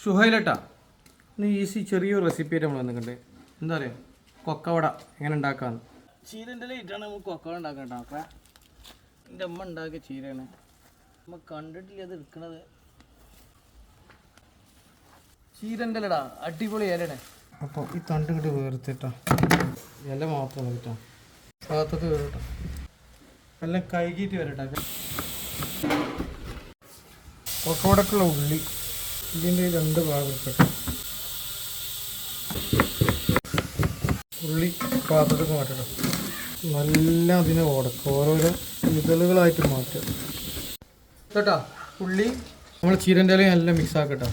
ഷുഹൈലട്ടാ ഇന്ന് ഈസി ചെറിയൊരു റെസിപ്പി ആയിട്ട് നമ്മൾ വന്നിട്ടുണ്ട്. എന്താ പറയുക, കൊക്കവട എങ്ങനെ ഉണ്ടാക്കാന്ന്. ചീരൻ്റെ ഇട്ടാണ് നമുക്ക് കൊക്കവട ഉണ്ടാക്കാൻ കേട്ടോ. എൻ്റെ അമ്മ ഉണ്ടാക്കിയ ചീരയാണ്, നമ്മൾ കണ്ടിട്ടില്ല അത് എടുക്കണത്. ചീരൻ്റെ ഇലടാ അടിപൊളി ഇലയാണ്. അപ്പോൾ ഈ തണ്ട് കിട്ട് വേർത്തിട്ടാ, ഇല മാത്രം കിട്ടാം, ഭാഗത്തത് വേറിട്ടാ, എല്ലാം കഴുകിയിട്ട് വരട്ടെ. കൊക്കവടക്കുള്ള ഉള്ളി ഇതിൻ്റെ രണ്ട് ഭാഗം എടുക്കട്ടെ. ഉള്ളി പാത്രത്തിൽ മാറ്റണം, നല്ല അതിനെ ഉടക്കുക, ഓരോരോ ഇതളുകളായിട്ട് മാറ്റുക കേട്ടോ. ഉള്ളി നമ്മൾ ചീരൻ്റെ ഇലയും എല്ലാം മിക്സ് ആക്കട്ടോ.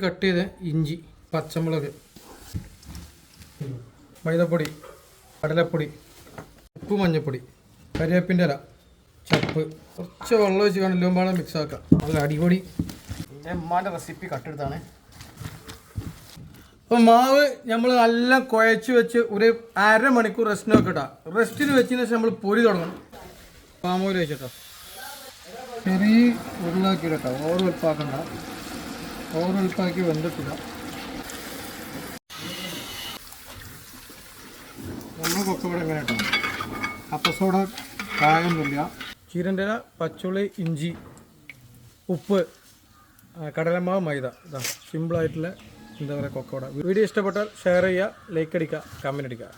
കട്ട് ചെയ്ത് ഇഞ്ചി, പച്ചമുളക്, മൈദപ്പൊടി, കടലപ്പൊടി, ഉപ്പ്, മഞ്ഞൾപ്പൊടി, കരിവേപ്പിൻ്റെ ഇല, ചപ്പ്, കുറച്ച് വെള്ളം വെച്ച് കണ്ടെല്ലുമ്പോഴാണ് മിക്സ് ആക്കുക. നല്ല അടിപൊളി എൻ്റെ ഉമ്മാൻ്റെ റെസിപ്പി കട്ടെടുത്താണ്. അപ്പോൾ മാവ് നമ്മൾ നല്ല കുഴച്ച് വെച്ച് ഒരു അരമണിക്കൂർ റെസ്റ്റിന് വെക്കട്ടോ. റെസ്റ്റിന് വെച്ചതിന് ശേഷം നമ്മൾ പൊരി തുടങ്ങണം. പാമോയിൽ വെച്ചിട്ടോ ചെറിയ ഉരുളാക്കി കേട്ടോ, ഓരോ ഉൽപ്പാക്കണ്ട, ഓരോ ഉൽപ്പാക്കി വെന്തിട്ടില്ല. നമ്മൾ കൊക്കവട എങ്ങനെ കേട്ടോ, അപ്പസോട കായൊന്നുമില്ല. ചീരൻ്റെ ഇല, പച്ചുള്ളി, ഇഞ്ചി, ഉപ്പ്, കടലമാവ്, മൈദ. ഇതാ സിമ്പിളായിട്ടുള്ള എന്താ പറയുക കൊക്കവട. വീഡിയോ ഇഷ്ടപ്പെട്ടാൽ ഷെയർ ചെയ്യുക, ലൈക്ക് അടിക്കുക, കമൻറ്റ് അടിക്കുക.